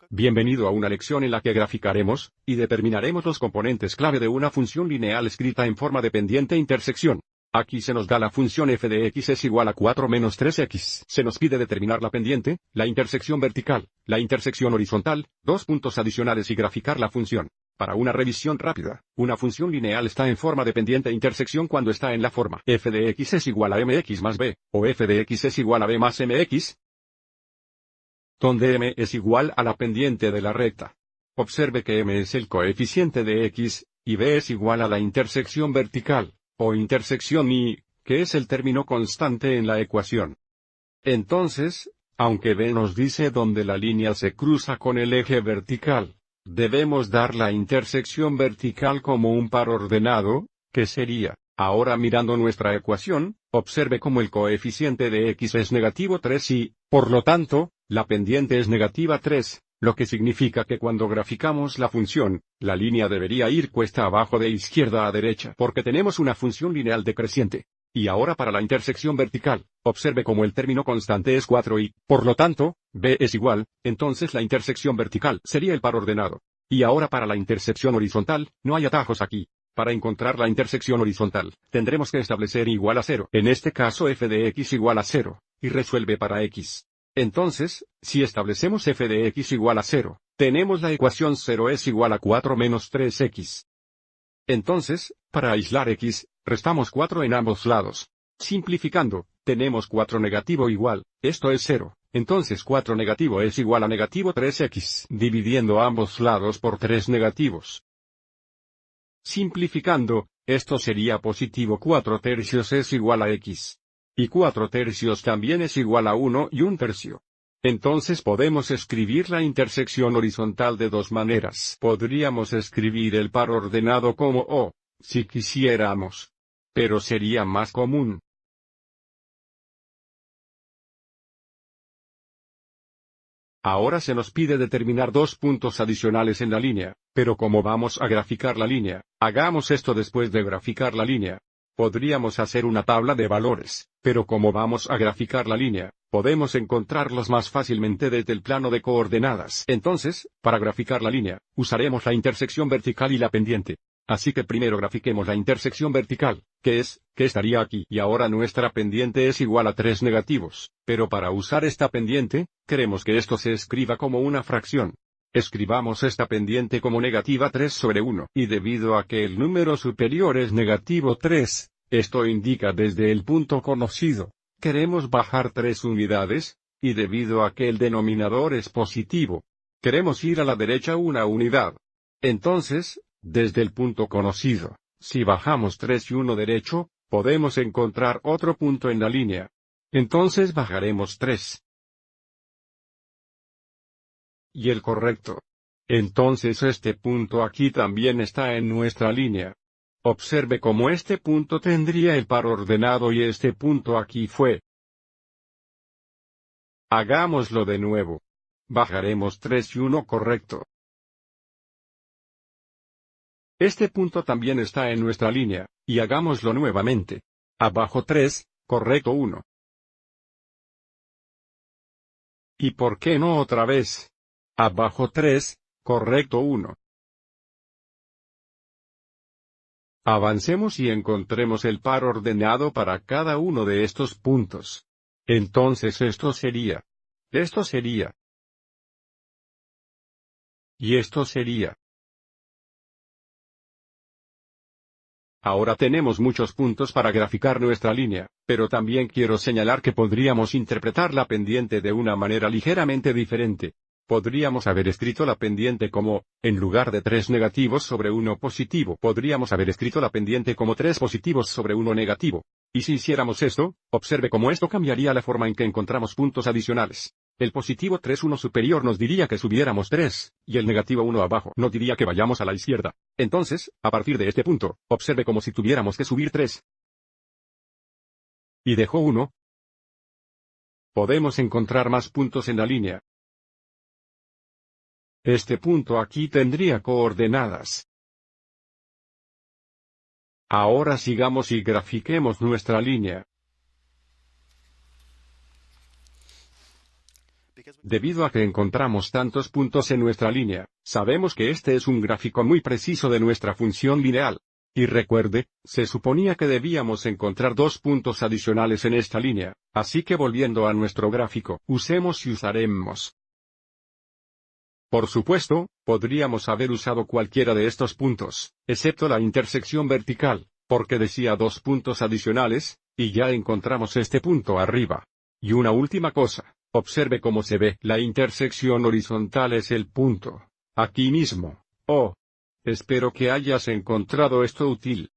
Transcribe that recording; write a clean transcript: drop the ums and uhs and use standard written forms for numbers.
Bienvenido a una lección en la que graficaremos y determinaremos los componentes clave de una función lineal escrita en forma de pendiente intersección. Aquí se nos da la función f de x es igual a 4 menos 3x. Se nos pide determinar la pendiente, la intersección vertical, la intersección horizontal, dos puntos adicionales y graficar la función. Para una revisión rápida, una función lineal está en forma de pendiente intersección cuando está en la forma f de x es igual a mx más b, o f de x es igual a b más mx, donde m es igual a la pendiente de la recta. Observe que m es el coeficiente de x, y b es igual a la intersección vertical, o intersección y, que es el término constante en la ecuación. Entonces, aunque b nos dice dónde la línea se cruza con el eje vertical, debemos dar la intersección vertical como un par ordenado, que sería, ahora mirando nuestra ecuación, observe cómo el coeficiente de x es negativo 3 y, por lo tanto, la pendiente es negativa 3, lo que significa que cuando graficamos la función, la línea debería ir cuesta abajo de izquierda a derecha porque tenemos una función lineal decreciente. Y ahora para la intersección vertical, observe cómo el término constante es 4 y, por lo tanto, b es igual, entonces la intersección vertical sería el par ordenado. Y ahora para la intersección horizontal, no hay atajos aquí. Para encontrar la intersección horizontal, tendremos que establecer igual a 0. En este caso f de x igual a 0, y resuelve para x. Entonces, si establecemos f de x igual a 0, tenemos la ecuación 0 es igual a 4 menos 3x. Entonces, para aislar x, restamos 4 en ambos lados. Simplificando, tenemos 4 negativo igual, esto es 0, entonces 4 negativo es igual a negativo 3x, dividiendo ambos lados por 3 negativos. Simplificando, esto sería positivo 4 tercios es igual a x. Y 4 tercios también es igual a 1 y 1 tercio. Entonces podemos escribir la intersección horizontal de dos maneras. Podríamos escribir el par ordenado como O, si quisiéramos. Pero sería más común. Ahora se nos pide determinar dos puntos adicionales en la línea, pero como vamos a graficar la línea, hagamos esto después de graficar la línea. Podríamos hacer una tabla de valores, pero como vamos a graficar la línea, podemos encontrarlos más fácilmente desde el plano de coordenadas. Entonces, para graficar la línea, usaremos la intersección vertical y la pendiente. Así que primero grafiquemos la intersección vertical, que estaría aquí. Y ahora nuestra pendiente es igual a 3 negativos, pero para usar esta pendiente, queremos que esto se escriba como una fracción. Escribamos esta pendiente como negativa 3 sobre 1. Y debido a que el número superior es negativo 3, esto indica desde el punto conocido. Queremos bajar 3 unidades, y debido a que el denominador es positivo, queremos ir a la derecha una unidad. Entonces, desde el punto conocido, si bajamos 3 y 1 derecho, podemos encontrar otro punto en la línea. Entonces bajaremos 3. Y el correcto. Entonces este punto aquí también está en nuestra línea. Observe cómo este punto tendría el par ordenado y este punto aquí fue. Hagámoslo de nuevo. Bajaremos 3 y 1 correcto. Este punto también está en nuestra línea, y hagámoslo nuevamente. Abajo 3, correcto 1. ¿Y por qué no otra vez? Abajo 3, correcto 1. Avancemos y encontremos el par ordenado para cada uno de estos puntos. Entonces esto sería. Esto sería. Y esto sería. Ahora tenemos muchos puntos para graficar nuestra línea, pero también quiero señalar que podríamos interpretar la pendiente de una manera ligeramente diferente. Podríamos haber escrito la pendiente como, en lugar de 3 negativos sobre 1 positivo, podríamos haber escrito la pendiente como 3 positivos sobre 1 negativo. Y si hiciéramos esto, observe cómo esto cambiaría la forma en que encontramos puntos adicionales. El positivo 3 1 superior nos diría que subiéramos 3, y el negativo 1 abajo nos diría que vayamos a la izquierda. Entonces, a partir de este punto, observe como si tuviéramos que subir 3. Y dejó 1. Podemos encontrar más puntos en la línea. Este punto aquí tendría coordenadas. Ahora sigamos y grafiquemos nuestra línea. Debido a que encontramos tantos puntos en nuestra línea, sabemos que este es un gráfico muy preciso de nuestra función lineal. Y recuerde, se suponía que debíamos encontrar 2 puntos adicionales en esta línea, así que volviendo a nuestro gráfico, usemos y usaremos. Por supuesto, podríamos haber usado cualquiera de estos puntos, excepto la intersección vertical, porque decía 2 puntos adicionales, y ya encontramos este punto arriba. Y una última cosa, observe cómo se ve. La intersección horizontal es el punto. Aquí mismo. Oh. Espero que hayas encontrado esto útil.